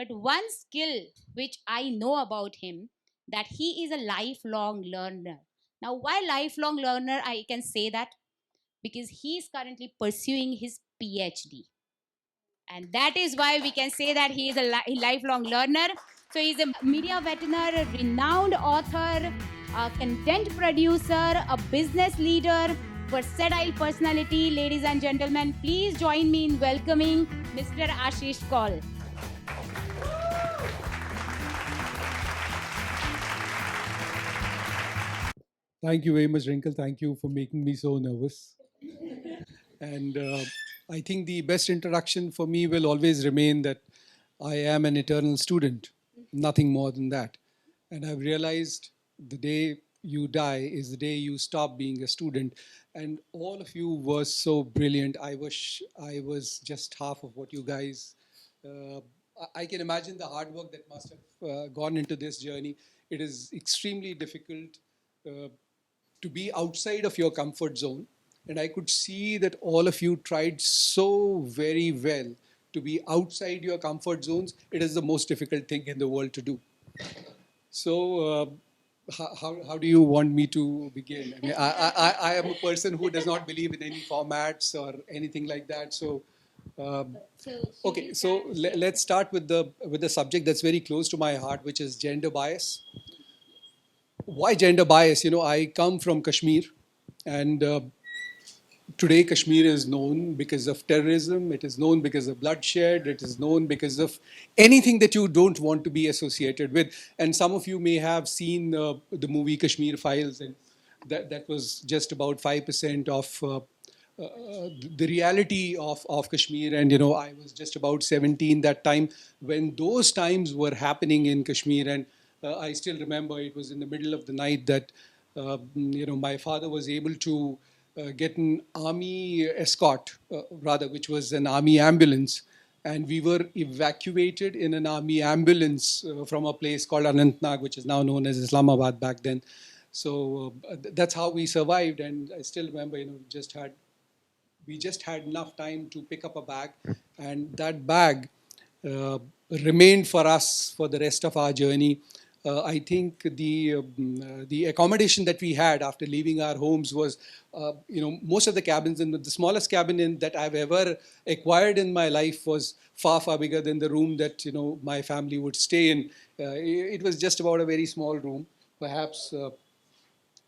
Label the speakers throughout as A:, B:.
A: But one skill which I know about him, that he is a lifelong learner. Now, why lifelong learner? I can say that because he is currently pursuing his PhD. And that is why we can say that he is a lifelong learner. So he's a media veteran, a renowned author, a content producer, a business leader, versatile personality. Ladies and gentlemen, please join me in welcoming Mr. Ashish Kaul.
B: Thank you very much, Rinkal. Thank you for making me so nervous. And I think the best introduction for me will always remain that I am an eternal student, nothing more than that. And I've realized the day you die is the day you stop being a student. And all of you were so brilliant. I wish I was just half of what you guys. I can imagine the hard work that must have gone into this journey. It is extremely difficult uh, to be outside of your comfort zone. And I could see that all of you tried so very well to be outside your comfort zones. It is the most difficult thing in the world to do. So, how do you want me to begin? I mean, I am a person who does not believe in any formats or anything like that. So, okay, so let's start with the subject that's very close to my heart, which is gender bias. Why gender bias? I come from Kashmir, and today Kashmir is known because of terrorism. It is known because of bloodshed. It is known because of anything that you don't want to be associated with. And some of you may have seen the movie Kashmir Files, and that was just about 5% of the reality of Kashmir. And I was just about 17 that time when those times were happening in Kashmir. And I still remember it was in the middle of the night that my father was able to get an army escort, rather, which was an army ambulance. And we were evacuated in an army ambulance from a place called Anantnag, which is now known as Islamabad back then. So that's how we survived. And I still remember, we just had enough time to pick up a bag, and that bag uh, remained for us for the rest of our journey. I think the accommodation that we had after leaving our homes was, most of the cabins, and the smallest cabin that I've ever acquired in my life was far bigger than the room that my family would stay in. It was just about a very small room, perhaps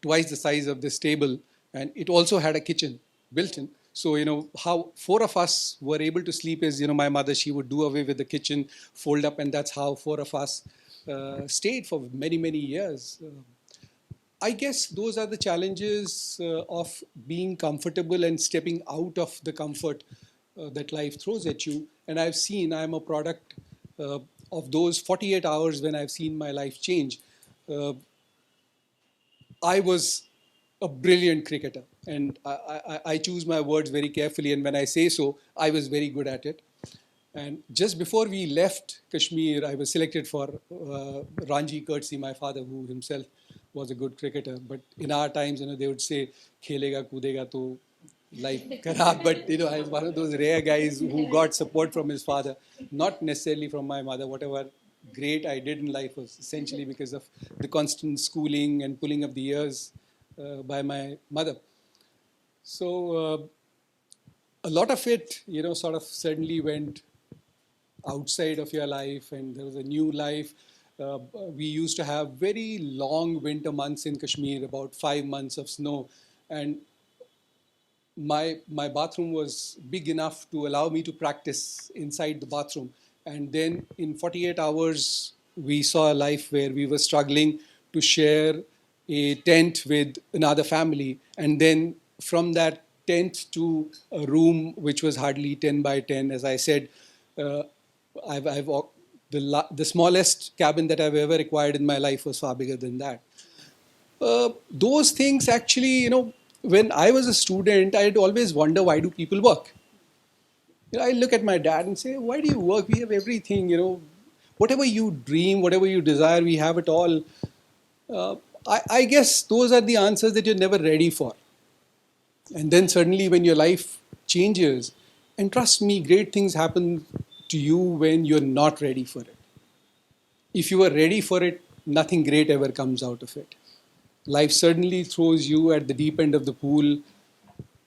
B: twice the size of this table, and it also had a kitchen built in. So how four of us were able to sleep is, my mother, she would do away with the kitchen, fold up, and that's how four of us stayed for many years. I guess those are the challenges of being comfortable and stepping out of the comfort that life throws at you. And I'm a product of those 48 hours when I've seen my life change. Uh, I was a brilliant cricketer, and I choose my words very carefully. And when I say so, I was very good at it. And just before we left Kashmir, I was selected for Ranji courtesy, my father, who himself was a good cricketer. But in our times, they would say, "Khelega, kudega, to life kharab." But I was one of those rare guys who got support from his father, not necessarily from my mother. Whatever great I did in life was essentially because of the constant schooling and pulling of the ears by my mother. So a lot of it, sort of suddenly went outside of your life, and there was a new life. We used to have very long winter months in Kashmir, about 5 months of snow, and my bathroom was big enough to allow me to practice inside the bathroom. And then in 48 hours, we saw a life where we were struggling to share a tent with another family. And then from that tent to a room which was hardly 10 by 10, as I said, uh, I've the smallest cabin that I've ever acquired in my life was far bigger than that. Those things actually, when I was a student, I'd always wonder, why do people work? I look at my dad and say, why do you work? We have everything, whatever you dream, whatever you desire, we have it all. Uh, I guess those are the answers that you're never ready for. And then suddenly when your life changes, and trust me, great things happen to you when you're not ready for it. if you are ready for it, nothing great ever comes out of it. Life certainly throws you at the deep end of the pool,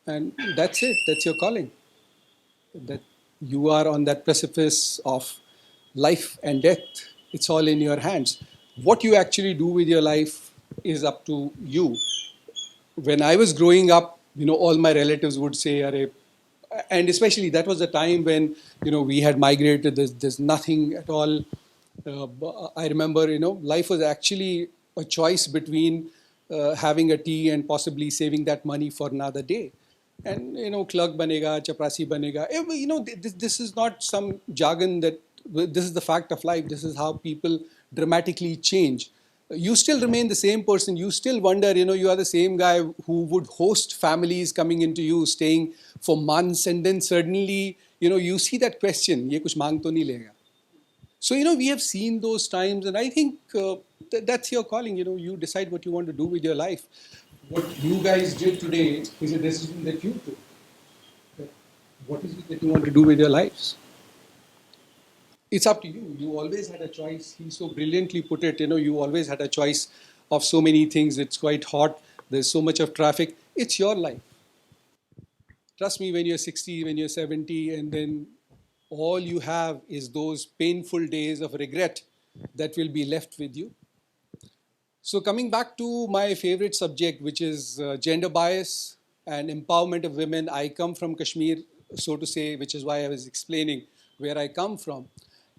B: and that's it. That's your calling. That you are on that precipice of life and death. It's all in your hands. What you actually do with your life is up to you. When I was growing up, all my relatives would say, "Arey," and especially that was the time when we had migrated. There's nothing at all. I remember, life was actually a choice between having a tea and possibly saving that money for another day. And clerk banega, chaprasi banega. This is not some jargon that this is the fact of life. This is how people dramatically change. You still remain the same person. You still wonder, you are the same guy who would host families coming into you, staying for months, and then suddenly, you see that question, ye kuch mang to nahi lega. So, we have seen those times, and I think that's your calling. You decide what you want to do with your life. What you guys did today is a decision that you took. What is it that you want to do with your lives? It's up to you. You always had a choice. He so brilliantly put it, you always had a choice of so many things. It's quite hot. There's so much of traffic. It's your life. Trust me, when you're 60, when you're 70, and then all you have is those painful days of regret that will be left with you. So, coming back to my favorite subject, which is gender bias and empowerment of women, I come from Kashmir, so to say, which is why I was explaining where I come from.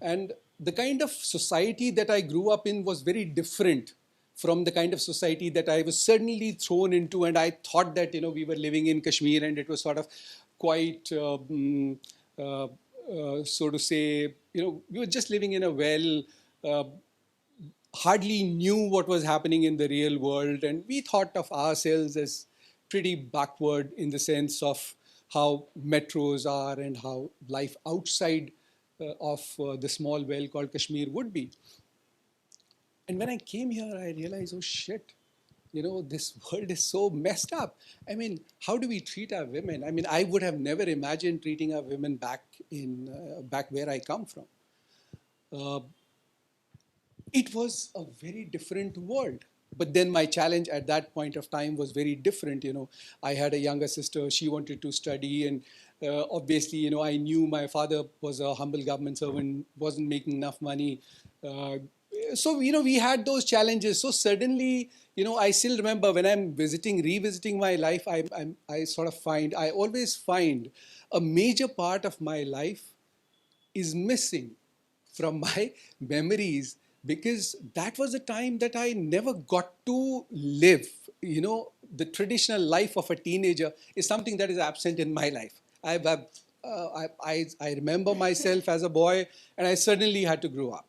B: And the kind of society that I grew up in was very different from the kind of society that I was suddenly thrown into. And I thought that, we were living in Kashmir and it was sort of quite, so to say, we were just living in a uh, hardly knew what was happening in the real world, and we thought of ourselves as pretty backward in the sense of how metros are and how life outside of the small well called Kashmir would be. And when I came here, I realized, oh shit, this world is so messed up. I mean, how do we treat our women? I mean, I would have never imagined treating our women back where I come from. Uh, it was a very different world. But then my challenge at that point of time was very different. I had a younger sister. She wanted to study, and obviously, I knew my father was a humble government servant, wasn't making enough money. Uh, so we had those challenges. So suddenly, I still remember when I'm revisiting my life, I always find a major part of my life is missing from my memories, because that was a time that I never got to live. The traditional life of a teenager is something that is absent in my life. I remember myself as a boy, and I suddenly had to grow up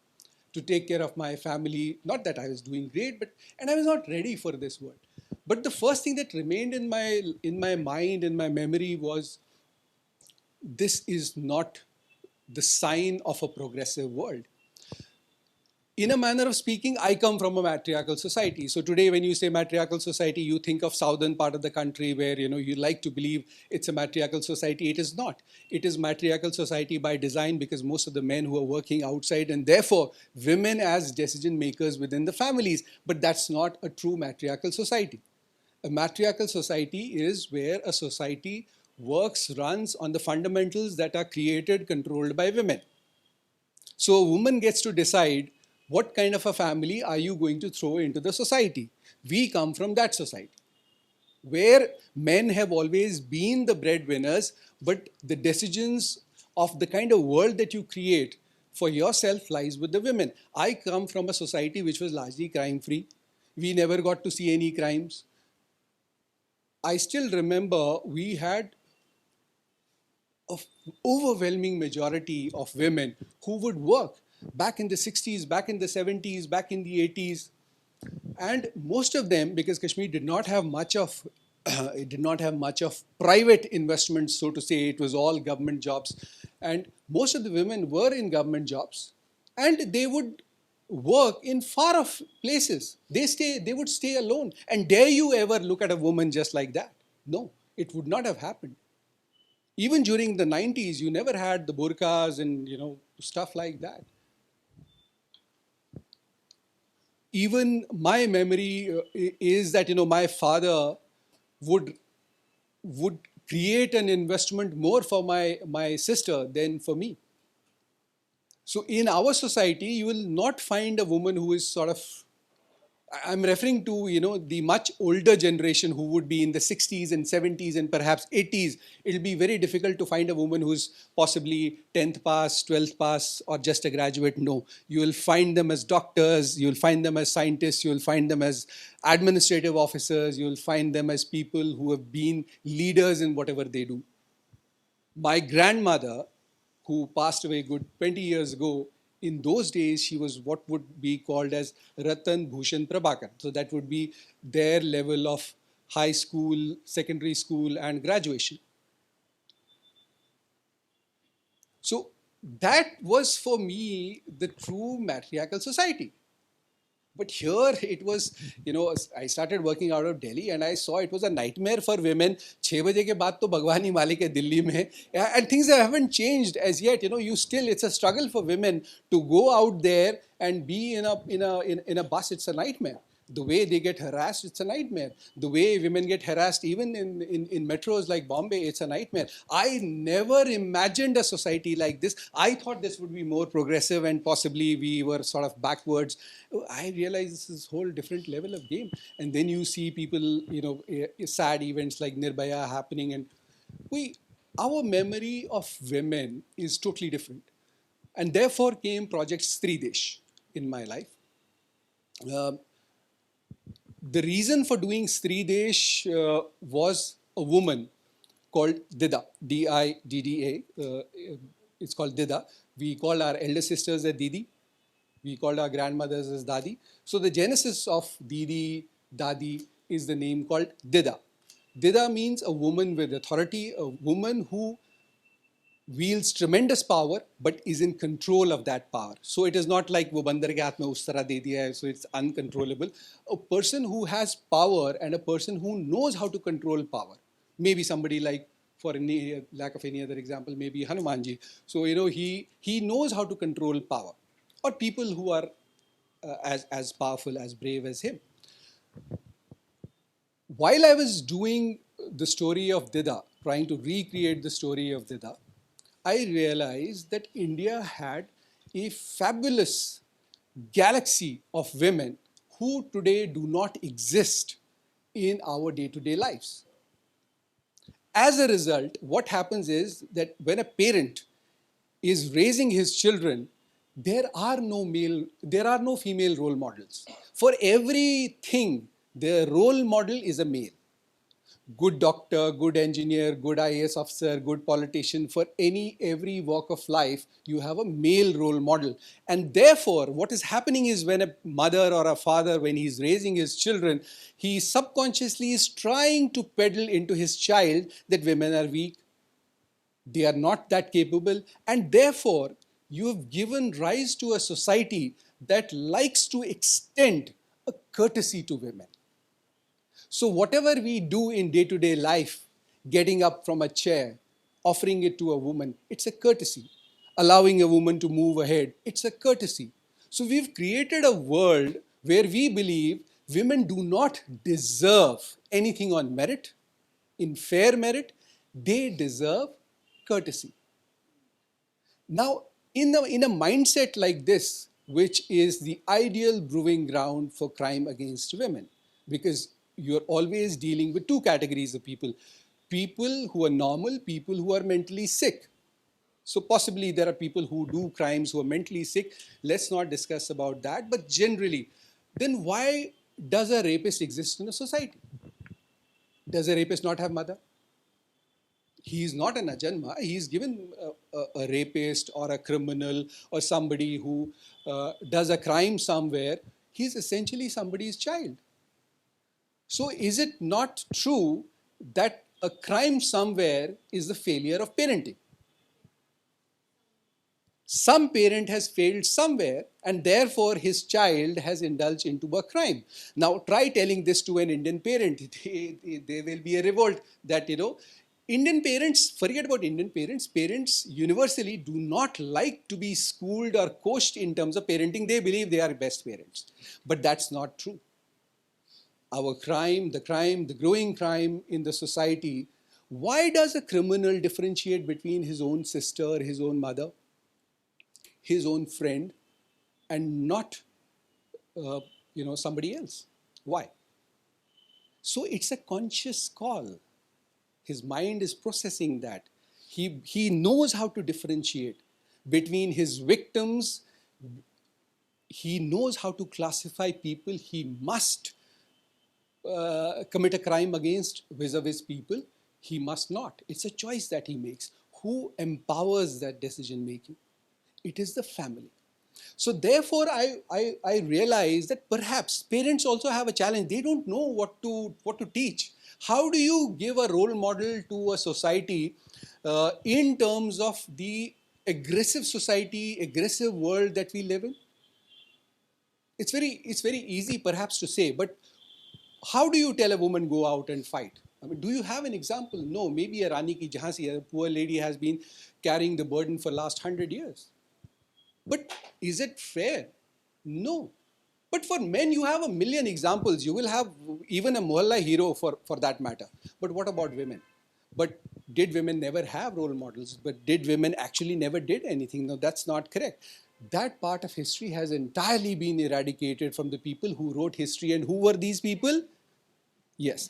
B: to take care of my family. Not that I was doing great, and I was not ready for this world. But the first thing that remained in my mind, in my memory, was this is not the sign of a progressive world. In a manner of speaking, I come from a matriarchal society. So today, when you say matriarchal society, you think of southern part of the country where you like to believe it's a matriarchal society. It is not. It is matriarchal society by design, because most of the men who are working outside, and therefore women as decision makers within the families. But that's not a true matriarchal society. A matriarchal society is where a society runs on the fundamentals that are created, controlled by women. So a woman gets to decide what kind of a family are you going to throw into the society. We come from that society where men have always been the breadwinners, but the decisions of the kind of world that you create for yourself lies with the women. I come from a society which was largely crime free. We never got to see any crimes. I still remember we had an overwhelming majority of women who would work back in the 60s, back in the 70s, back in the 80s. And most of them, because Kashmir did not have much of it did not have much of private investments, so to say. It was all government jobs. And most of the women were in government jobs. And they would work in far off places. They would stay alone. And dare you ever look at a woman just like that? No, it would not have happened. Even during the 90s, you never had the burqas and stuff like that. even my memory is that, my father would would create an investment more for my sister than for me. So in our society, you will not find a woman who is sort of, I'm referring to, the much older generation who would be in the 60s and 70s and perhaps 80s. It'll be very difficult to find a woman who's possibly 10th pass, 12th pass, or just a graduate. No, you will find them as doctors, you'll find them as scientists, you'll find them as administrative officers, you'll find them as people who have been leaders in whatever they do. My grandmother, who passed away good 20 years ago, in those days, she was what would be called as Ratan Bhushan Prabhakar. So that would be their level of high school, secondary school, and graduation. So that was for me the true matriarchal society. But here it was, I started working out of Delhi and I saw it was a nightmare for women. 6 baje ke baad to Bhagwan hi Malik hai Delhi mein. And things haven't changed as yet. It's a struggle for women to go out there and be in a bus. It's a nightmare. The way they get harassed, it's a nightmare. The way women get harassed, even in metros like Bombay, it's a nightmare. I never imagined a society like this. I thought this would be more progressive and possibly we were sort of backwards. I realized this is a whole different level of game. And then you see people, sad events like Nirbhaya happening, and our memory of women is totally different. And therefore came Project Stree Desh in my life. The reason for doing Stree Desh was a woman called Didda, Didda. It's called Didda. We call our elder sisters as Didi. We called our grandmothers as Dadi. So the genesis of Didi, Dadi is the name called Didda. Didda means a woman with authority, a woman who wields tremendous power but is in control of that power. So it is not like wo bandar ke haath mein us tarah de diya hai, so it's uncontrollable. A person who has power and a person who knows how to control power. Maybe somebody like, for any lack of any other example, maybe Hanumanji. So he knows how to control power, or people who are as powerful, as brave as him. While I was doing the story of Didda, trying to recreate the story of Didda, I realized that India had a fabulous galaxy of women who today do not exist in our day-to-day lives. As a result, what happens is that when a parent is raising his children, there are no female role models. For everything, the role model is a male. Good doctor, good engineer, good IAS officer, good politician, for every walk of life, you have a male role model. And therefore, what is happening is when a mother or a father, when he's raising his children, he subconsciously is trying to peddle into his child that women are weak, they are not that capable, and therefore, you have given rise to a society that likes to extend a courtesy to women. So whatever we do in day-to-day life, getting up from a chair, offering it to a woman, it's a courtesy. Allowing a woman to move ahead, it's a courtesy. So we've created a world where we believe women do not deserve anything on merit, in fair merit, they deserve courtesy. Now, in a mindset like this, which is the ideal proving ground for crime against women, because you're always dealing with two categories of people. People who are normal, people who are mentally sick. So possibly there are people who do crimes who are mentally sick. Let's not discuss about that. But generally, then why does a rapist exist in a society? Does a rapist not have mother? He is not an ajanma. He is given a rapist or a criminal or somebody who does a crime somewhere. He's essentially somebody's child. So is it not true that a crime somewhere is the failure of parenting? Some parent has failed somewhere and therefore his child has indulged into a crime. Now try telling this to an Indian parent. There will be a revolt that, Indian parents, forget about Indian parents, parents universally do not like to be schooled or coached in terms of parenting. They believe they are best parents. But that's not true. Our crime, the growing crime in the society, why does a criminal differentiate between his own sister, his own mother, his own friend, and not uh, somebody else? Why? So it's a conscious call. His mind is processing that. He knows how to differentiate between his victims. He knows how to classify people he must commit a crime against vis-a-vis people. He must not. It's a choice that he makes. Who empowers that decision making? It is the family. So therefore, I realize that perhaps parents also have a challenge. They don't know what to teach. How do you give a role model to a society in terms of the aggressive society, aggressive world that we live in? It's very easy perhaps to say, but how do you tell a woman go out and fight? I mean, do you have an example? No, maybe a Rani ki Jhansi, a poor lady has been carrying the burden for last 100 years. But is it fair? No. But for men, you have a million examples. You will have even a Mohalla hero for that matter. But what about women? But did women never have role models? But did women actually never did anything? No, that's not correct. That part of history has entirely been eradicated from the people who wrote history. And who were these people? Yes.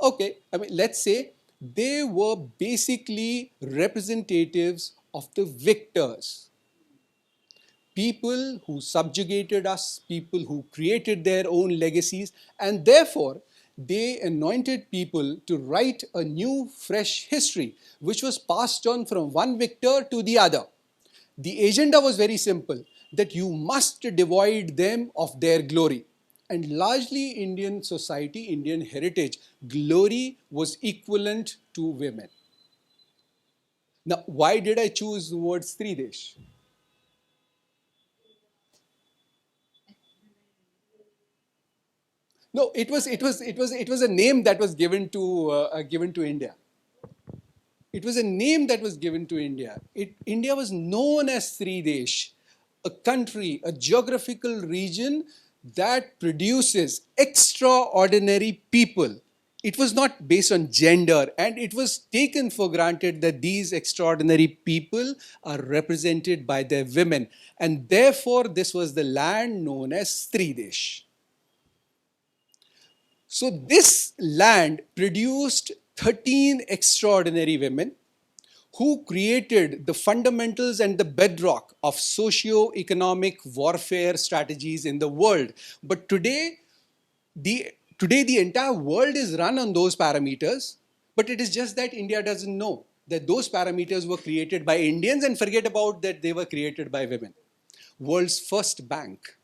B: Okay. I mean, let's say they were basically representatives of the victors. People who subjugated us, people who created their own legacies, and therefore they anointed people to write a new, fresh history, which was passed on from one victor to the other. The agenda was very simple, that you must devoid them of their glory. And largely Indian society, Indian heritage, glory was equivalent to women. Now, why did I choose the word Stridesh? No, it was a name that was given to India. It was a name that was given to India. India was known as Sridesh, a country, a geographical region that produces extraordinary people. It was not based on gender, and it was taken for granted that these extraordinary people are represented by their women. And therefore, this was the land known as Sridesh. So this land produced 13 extraordinary women who created the fundamentals and the bedrock of socio-economic warfare strategies in the world. But today the entire world is run on those parameters, but it is just that India doesn't know that those parameters were created by Indians, and forget about that they were created by women. World's first bank.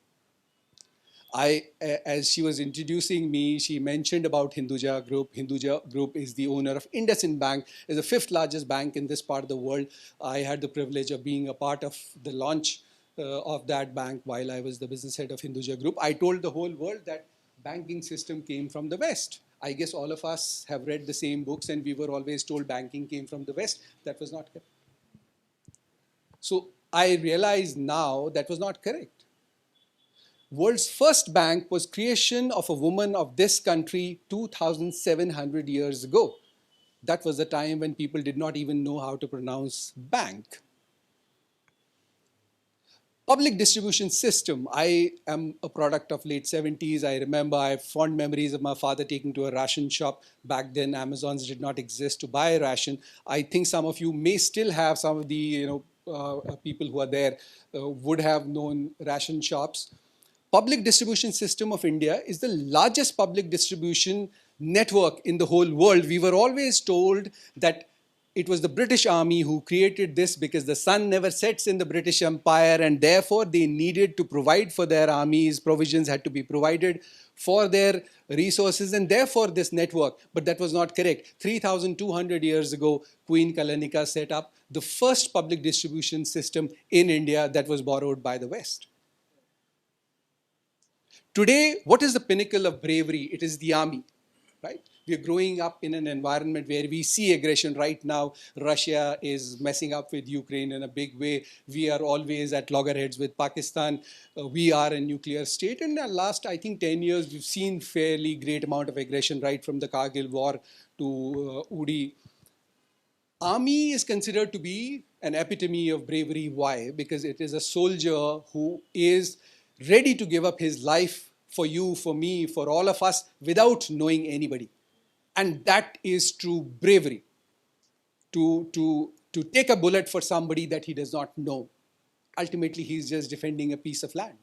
B: As she was introducing me, she mentioned about Hinduja Group. Hinduja Group is the owner of IndusInd Bank, is the fifth largest bank in this part of the world. I had the privilege of being a part of the launch of that bank while I was the business head of Hinduja Group. I told the whole world that banking system came from the West. I guess all of us have read the same books, and we were always told banking came from the West. That was not correct. So I realize now that was not correct. World's first bank was creation of a woman of this country 2,700 years ago. That was the time when people did not even know how to pronounce bank. Public distribution system. I am a product of late 70s. I remember I have fond memories of my father taking to a ration shop. Back then, Amazons did not exist to buy a ration. I think some of you may still have some of the people who are there would have known ration shops. Public distribution system of India is the largest public distribution network in the whole world. We were always told that it was the British Army who created this because the sun never sets in the British Empire, and therefore they needed to provide for their armies. Provisions had to be provided for their resources, and therefore this network. But that was not correct. 3,200 years ago, Queen Kalanika set up the first public distribution system in India that was borrowed by the West. Today, what is the pinnacle of bravery? It is the army, right? We're growing up in an environment where we see aggression. Right now, Russia is messing up with Ukraine in a big way. We are always at loggerheads with Pakistan. We are a nuclear state. And in the last, I think, 10 years, we've seen fairly great amount of aggression, right from the Kargil war to Uri. Army is considered to be an epitome of bravery. Why? Because it is a soldier who is ready to give up his life for you, for me, for all of us without knowing anybody. And that is true bravery. To take a bullet for somebody that he does not know. Ultimately, he's just defending a piece of land.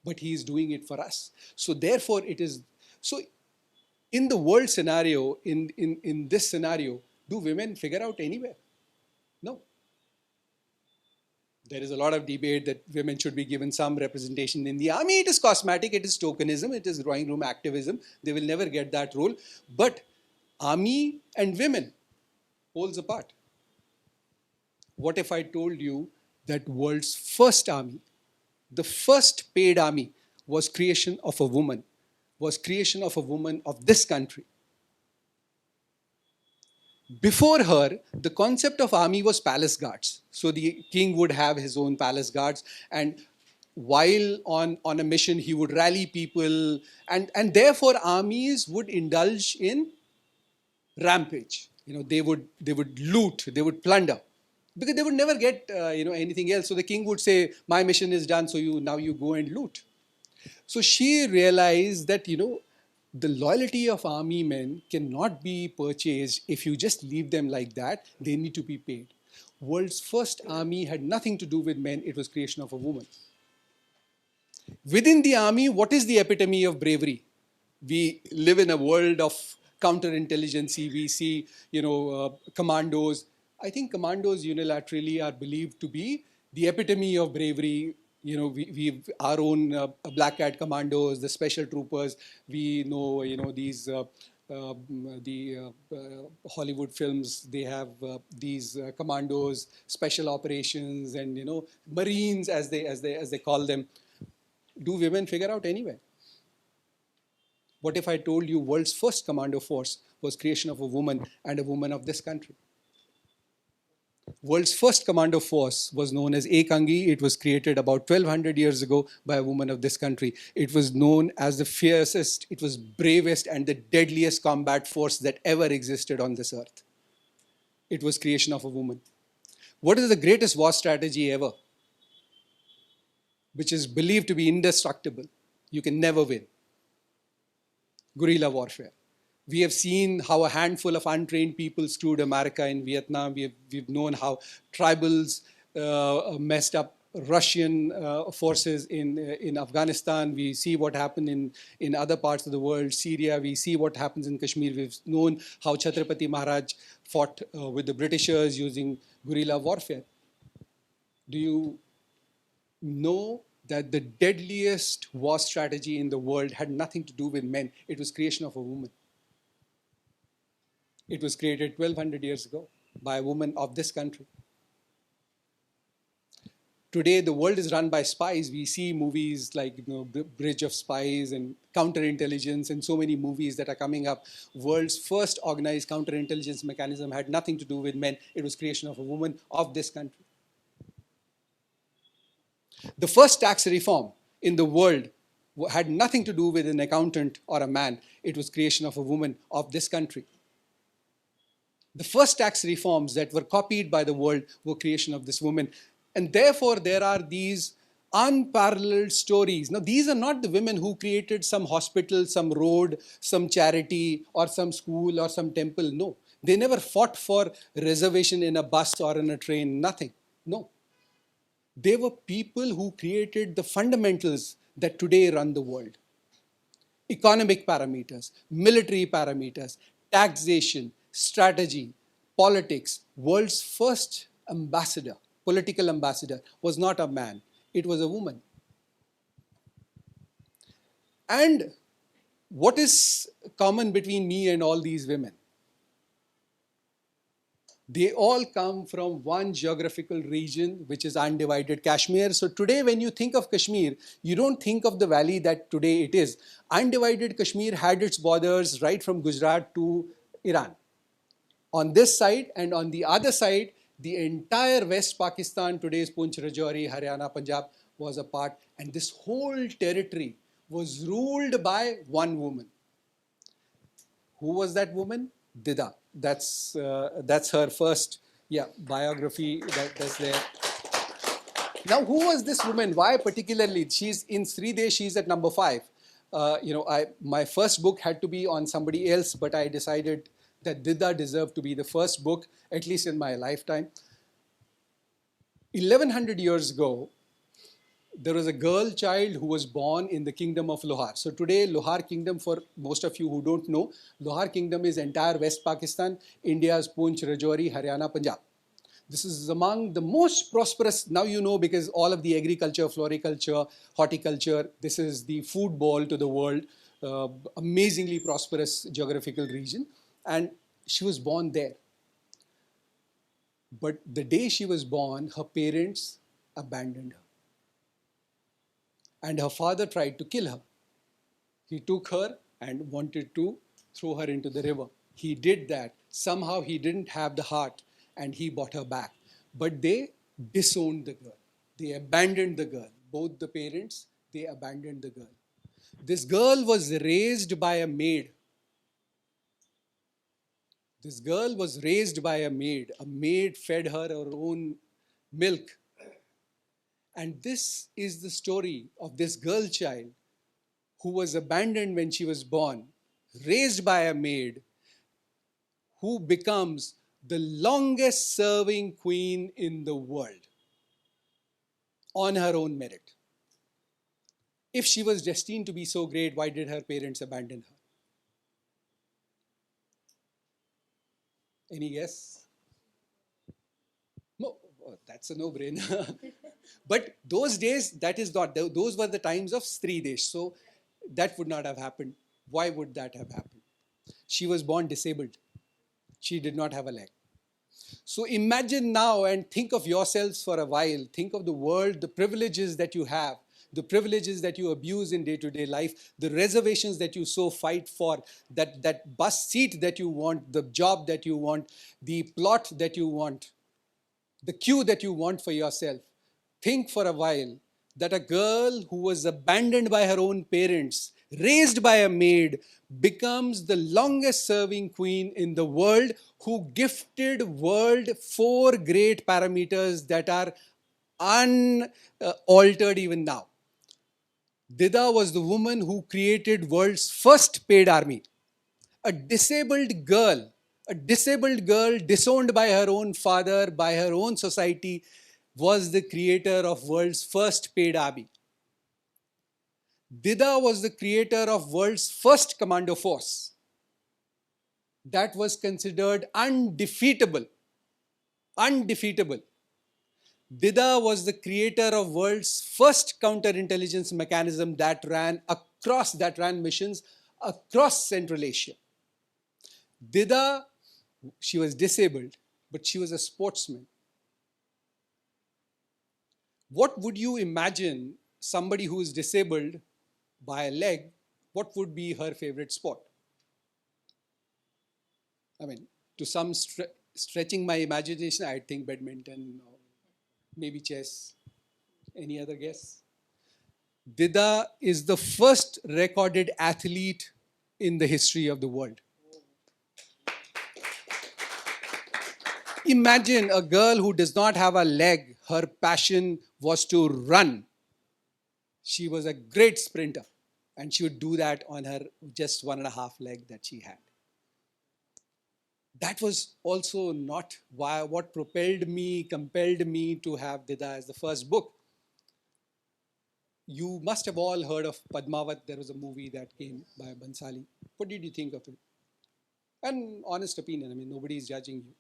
B: But he is doing it for us. So therefore, it is so in the world scenario, in this scenario, do women figure out anywhere? No. There is a lot of debate that women should be given some representation in the army. It is cosmetic, it is tokenism, it is drawing room activism. They will never get that role. But army and women, poles apart. What if I told you that world's first army, the first paid army, was creation of a woman, was creation of a woman of this country? Before her, the concept of army was palace guards. So the king would have his own palace guards, and while on a mission, he would rally people, and therefore armies would indulge in rampage. They would loot, they would plunder, because they would never get anything else. So the king would say, "My mission is done, so you go and loot." So she realized that, the loyalty of army men cannot be purchased if you just leave them like that. They need to be paid. World's first army had nothing to do with men. It was creation of a woman. Within the army, what is the epitome of bravery? We live in a world of counterintelligence. We see, commandos. I think commandos unilaterally are believed to be the epitome of bravery. We've our own black cat commandos, the special troopers. We know, these the Hollywood films. They have these commandos, special operations, and Marines, as they call them. Do women figure out anywhere? What if I told you world's first commando force was creation of a woman, and a woman of this country? World's first commando force was known as Ekangi. It was created about 1200 years ago by a woman of this country. It was known as the fiercest, it was bravest and the deadliest combat force that ever existed on this earth. It was creation of a woman. What is the greatest war strategy ever? Which is believed to be indestructible. You can never win. Guerrilla warfare. We have seen how a handful of untrained people screwed America in Vietnam. We've known how tribals messed up Russian forces in Afghanistan. We see what happened in other parts of the world, Syria. We see what happens in Kashmir. We've known how Chhatrapati Maharaj fought with the Britishers using guerrilla warfare. Do you know that the deadliest war strategy in the world had nothing to do with men? It was creation of a woman. It was created 1200 years ago by a woman of this country. Today, the world is run by spies. We see movies like Bridge of Spies and Counterintelligence, and so many movies that are coming up. World's first organized counterintelligence mechanism had nothing to do with men. It was creation of a woman of this country. The first tax reform in the world had nothing to do with an accountant or a man. It was creation of a woman of this country. The first tax reforms that were copied by the world were creation of this woman. And therefore, there are these unparalleled stories. Now, these are not the women who created some hospital, some road, some charity, or some school, or some temple. No. They never fought for reservation in a bus or in a train. Nothing. No. They were people who created the fundamentals that today run the world. Economic parameters, military parameters, taxation, strategy, politics. World's first ambassador, political ambassador, was not a man. It was a woman. And what is common between me and all these women? They all come from one geographical region, which is undivided Kashmir. So today, when you think of Kashmir, you don't think of the valley that today it is. Undivided Kashmir had its borders right from Gujarat to Iran. On this side and on the other side, the entire West Pakistan, today's Punch, Rajouri, Haryana, Punjab, was a part. And this whole territory was ruled by one woman. Who was that woman? Didda. That's her first biography that's there. Now, who was this woman? Why particularly? She's in Sridesh. She's at number 5. My first book had to be on somebody else, but I decided that Didda deserved to be the first book, at least in my lifetime. 1100 years ago, there was a girl child who was born in the kingdom of Lohar. So today, Lohar kingdom, for most of you who don't know, Lohar kingdom is entire West Pakistan, India's Punch, Rajouri, Haryana, Punjab. This is among the most prosperous, now you know, because all of the agriculture, floriculture, horticulture, this is the food bowl to the world, amazingly prosperous geographical region. And she was born there. But the day she was born, her parents abandoned her. And her father tried to kill her. He took her and wanted to throw her into the river. He did that. Somehow he didn't have the heart and he brought her back. But they disowned the girl. They abandoned the girl. Both the parents, they abandoned the girl. This girl was raised by a maid. This girl was raised by a maid. A maid fed her own milk. And this is the story of this girl child who was abandoned when she was born, raised by a maid, who becomes the longest serving queen in the world on her own merit. If she was destined to be so great, why did her parents abandon her? Any guess? No, that's a no-brainer. But those days, that is not, those were the times of Sridesh. So that would not have happened. Why would that have happened? She was born disabled. She did not have a leg. So imagine now and think of yourselves for a while. Think of the world, the privileges that you have, the privileges that you abuse in day-to-day life, the reservations that you so fight for, that bus seat that you want, the job that you want, the plot that you want, the queue that you want for yourself. Think for a while that a girl who was abandoned by her own parents, raised by a maid, becomes the longest serving queen in the world, who gifted world 4 great parameters that are unaltered even now. Didda was the woman who created world's first paid army. A disabled girl disowned by her own father, by her own society, was the creator of world's first paid army. Didda was the creator of world's first commando force that was considered undefeatable. Undefeatable. Didda was the creator of world's first counterintelligence mechanism that ran missions across Central Asia. Didda, she was disabled, but she was a sportsman. What would you imagine somebody who is disabled by a leg, what would be her favorite sport? I mean, to some stretching my imagination, I'd think badminton or maybe chess. Any other guess? Didda is the first recorded athlete in the history of the world. Imagine a girl who does not have a leg. Her passion was to run. She was a great sprinter, and she would do that on her just 1.5 leg that she had. That was also not what compelled me to have Didda as the first book. You must have all heard of Padmavat. There was a movie that came by Bansali. What did you think of it? An honest opinion. I mean, nobody is judging you.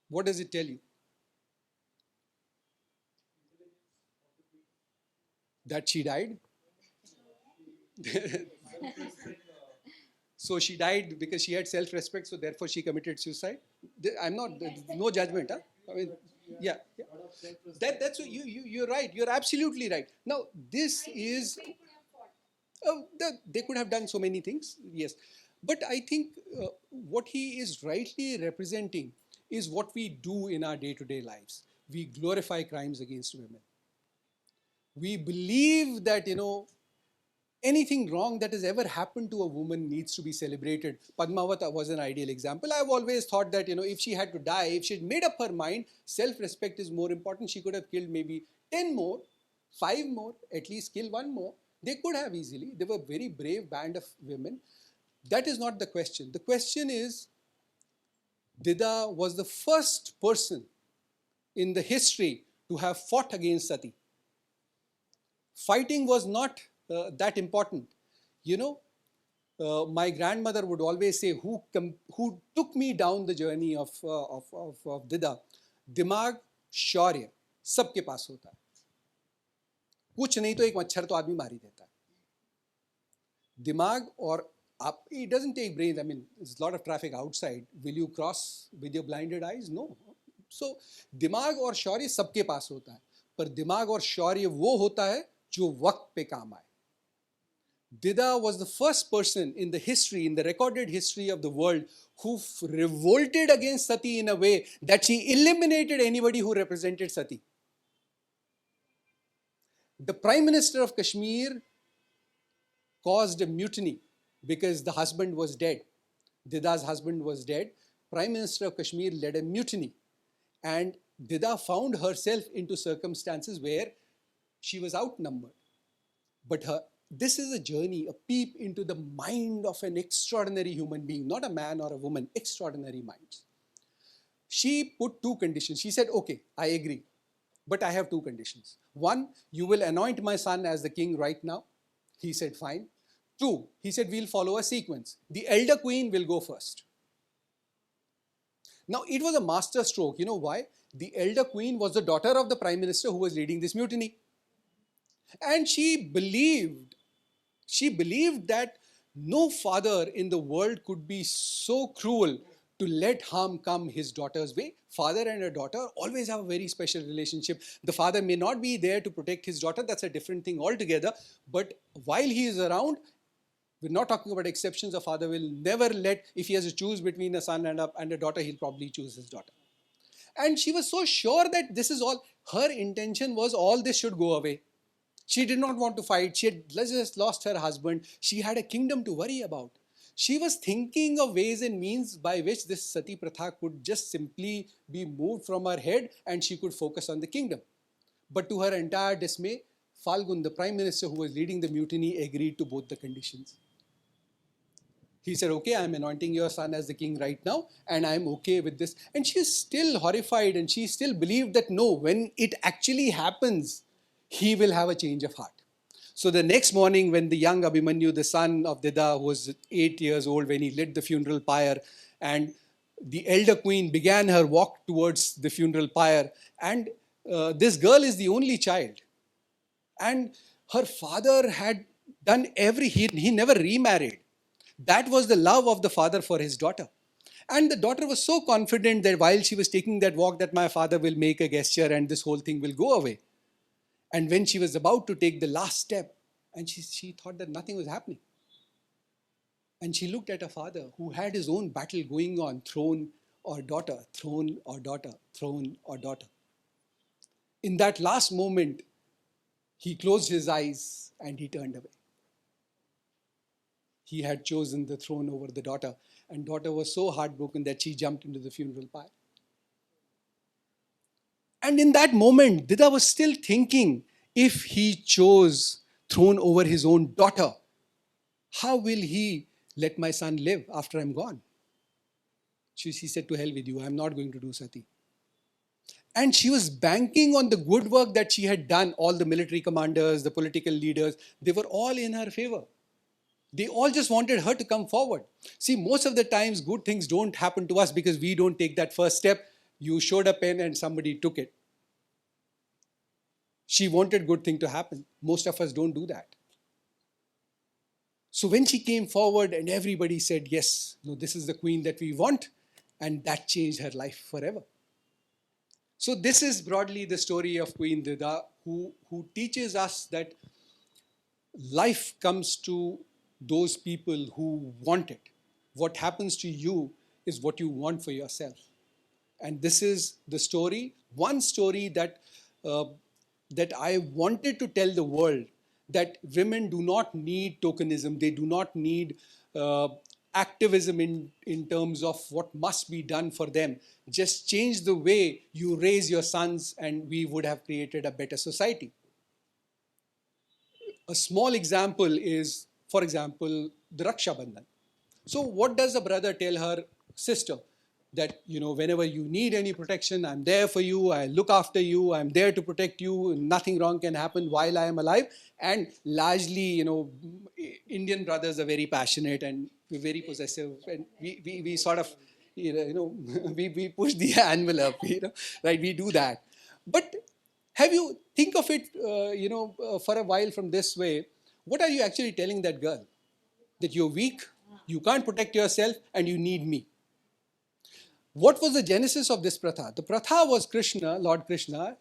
B: What does it tell you? That she died? So she died because she had self-respect, so therefore she committed suicide. I'm not, no judgment. Huh? I mean, yeah, yeah. That's what you're right. You're absolutely right. Now, this is, they could have done so many things, yes. But I think what he is rightly representing is what we do in our day-to-day lives. We glorify crimes against women. We believe that, anything wrong that has ever happened to a woman needs to be celebrated. Padmavata was an ideal example. I've always thought that, if she had to die, if she had made up her mind, self-respect is more important. She could have killed maybe 10 more, 5 more, at least kill 1 more. They could have easily. They were a very brave band of women. That is not the question. The question is, Didda was the first person in the history to have fought against sati. Fighting was not that important. You know, my grandmother would always say, who took me down the journey of Didda? दिमाग, शौर्य, सबके पास होता है. कुछ नहीं तो एक मच्छर तो आदमी मार ही देता है. दिमाग और आप, it doesn't take brains. I mean, there's a lot of traffic outside. Will you cross with your blinded eyes? No. So, दिमाग और शौर्य सबके पास होता है. पर दिमाग और शौर्य वो होता है जो वक्त पे काम आए. Didda was the first person in the history, in the recorded history of the world, who revolted against sati in a way that she eliminated anybody who represented sati. The Prime Minister of Kashmir caused a mutiny because the husband was dead. Didda's husband was dead. Prime Minister of Kashmir led a mutiny. And Didda found herself into circumstances where she was outnumbered. But this is a journey, a peep into the mind of an extraordinary human being, not a man or a woman, extraordinary minds. She put 2 conditions. She said, okay, I agree, but I have 2 conditions. 1, you will anoint my son as the king right now. He said, fine. 2, he said, we'll follow a sequence. The elder queen will go first. Now, it was a master stroke. You know why? The elder queen was the daughter of the prime minister who was leading this mutiny. And she believed that no father in the world could be so cruel to let harm come his daughter's way. Father and a daughter always have a very special relationship. The father may not be there to protect his daughter, that's a different thing altogether. But while he is around, we're not talking about exceptions. A father will never let, if he has to choose between a son and a daughter, he'll probably choose his daughter. And she was so sure that this is all, her intention was all this should go away. She did not want to fight. She had just lost her husband. She had a kingdom to worry about. She was thinking of ways and means by which this sati pratha could just simply be moved from her head and she could focus on the kingdom. But to her entire dismay, Falgun, the prime minister who was leading the mutiny, agreed to both the conditions. He said, okay, I'm anointing your son as the king right now, and I'm okay with this. And she is still horrified, and she still believed that no, when it actually happens, he will have a change of heart. So the next morning, when the young Abhimanyu, the son of Didda, who was 8 years old, when he lit the funeral pyre, and the elder queen began her walk towards the funeral pyre, and this girl is the only child. And her father had done he never remarried. That was the love of the father for his daughter. And the daughter was so confident that while she was taking that walk, that my father will make a gesture and this whole thing will go away. And when she was about to take the last step, and she thought that nothing was happening. And she looked at her father, who had his own battle going on, throne or daughter, throne or daughter, throne or daughter. In that last moment, he closed his eyes and he turned away. He had chosen the throne over the daughter, and daughter was so heartbroken that she jumped into the funeral pyre. And in that moment, Didda was still thinking, if he chose throne over his own daughter, how will he let my son live after I'm gone? She said, to hell with you, I'm not going to do sati. And she was banking on the good work that she had done. All the military commanders, the political leaders, they were all in her favor. They all just wanted her to come forward. See, most of the times, good things don't happen to us because we don't take that first step. You showed a pen and somebody took it. She wanted good thing to happen. Most of us don't do that. So when she came forward and everybody said, yes, no, this is the queen that we want, and that changed her life forever. So this is broadly the story of Queen Didda, who teaches us that life comes to those people who want it. What happens to you is what you want for yourself. And this is the story, one story uh, that I wanted to tell the world, that women do not need tokenism. They do not need uh, activism in terms of what must be done for them. Just change the way you raise your sons and we would have created a better society. A small example is, for example, the Raksha Bandhan. So what does a brother tell her sister? That, whenever you need any protection, I'm there for you, I look after you, I'm there to protect you, nothing wrong can happen while I am alive. And largely, Indian brothers are very passionate and we're very possessive, and we sort of, we push the envelope, right? We do that. But have you think of it, for a while from this way, what are you actually telling that girl? That you're weak, you can't protect yourself, and you need me. What was the genesis of this pratha? The pratha was Krishna, Lord Krishna,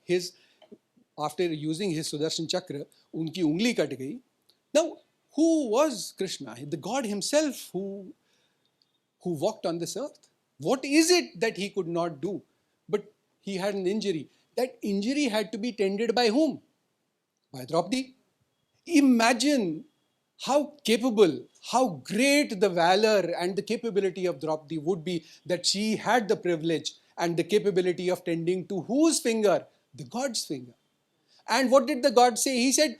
B: after using his Sudarshan Chakra, unki ungli kat gayi. Now, who was Krishna? The God himself who walked on this earth. What is it that he could not do? But he had an injury. That injury had to be tended by whom? By Draupadi. Imagine how capable, how great the valor and the capability of Draupadi would be, that she had the privilege and the capability of tending to whose finger? The God's finger. And what did the God say? He said,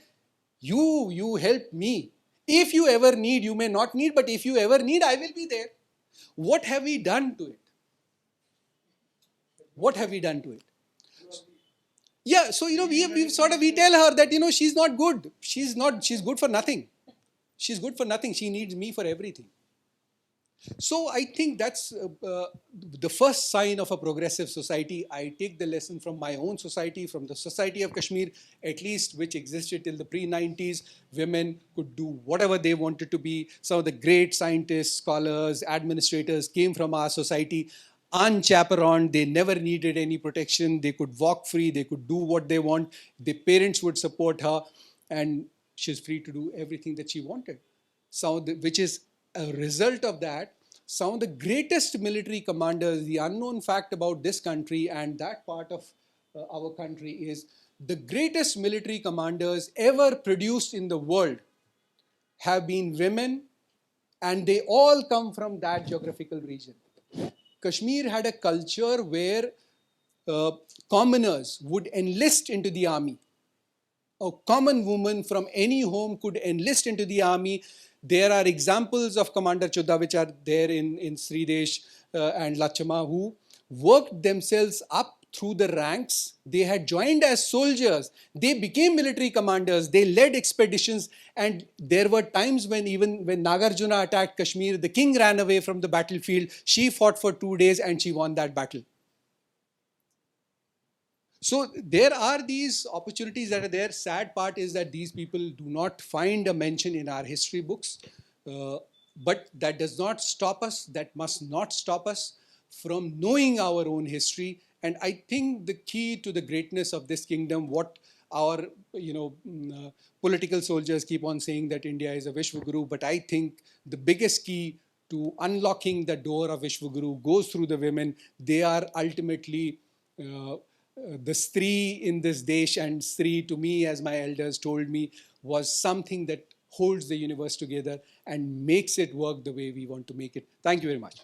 B: you help me. If you ever need, you may not need, but if you ever need, I will be there. What have we done to it? What have we done to it? Yeah, so we tell her that she's not good. She's good for nothing. She's good for nothing. She needs me for everything. So I think that's the first sign of a progressive society. I take the lesson from my own society, from the society of Kashmir, at least, which existed till the pre-90s. Women could do whatever they wanted to be. Some of the great scientists, scholars, administrators came from our society, unchaperoned. They never needed any protection. They could walk free. They could do what they want. Their parents would support her, and she's free to do everything that she wanted. Which is a result of that, some of the greatest military commanders, the unknown fact about this country and that part of our country is the greatest military commanders ever produced in the world have been women, and they all come from that geographical region. Kashmir had a culture where commoners would enlist into the army. A common woman from any home could enlist into the army. There are examples of Commander Chodda, which are there in Sridesh and Lachama, who worked themselves up through the ranks. They had joined as soldiers. They became military commanders. They led expeditions. And there were times when even when Nagarjuna attacked Kashmir, the king ran away from the battlefield. She fought for 2 days and she won that battle. So there are these opportunities that are there. Sad part is that these people do not find a mention in our history books. But that does not stop us, that must not stop us from knowing our own history. And I think the key to the greatness of this kingdom, what our political soldiers keep on saying, that India is a Vishwaguru, but I think the biggest key to unlocking the door of Vishwaguru goes through the women. They are ultimately the Stree in this desh, and Stree to me, as my elders told me, was something that holds the universe together and makes it work the way we want to make it. Thank you very much.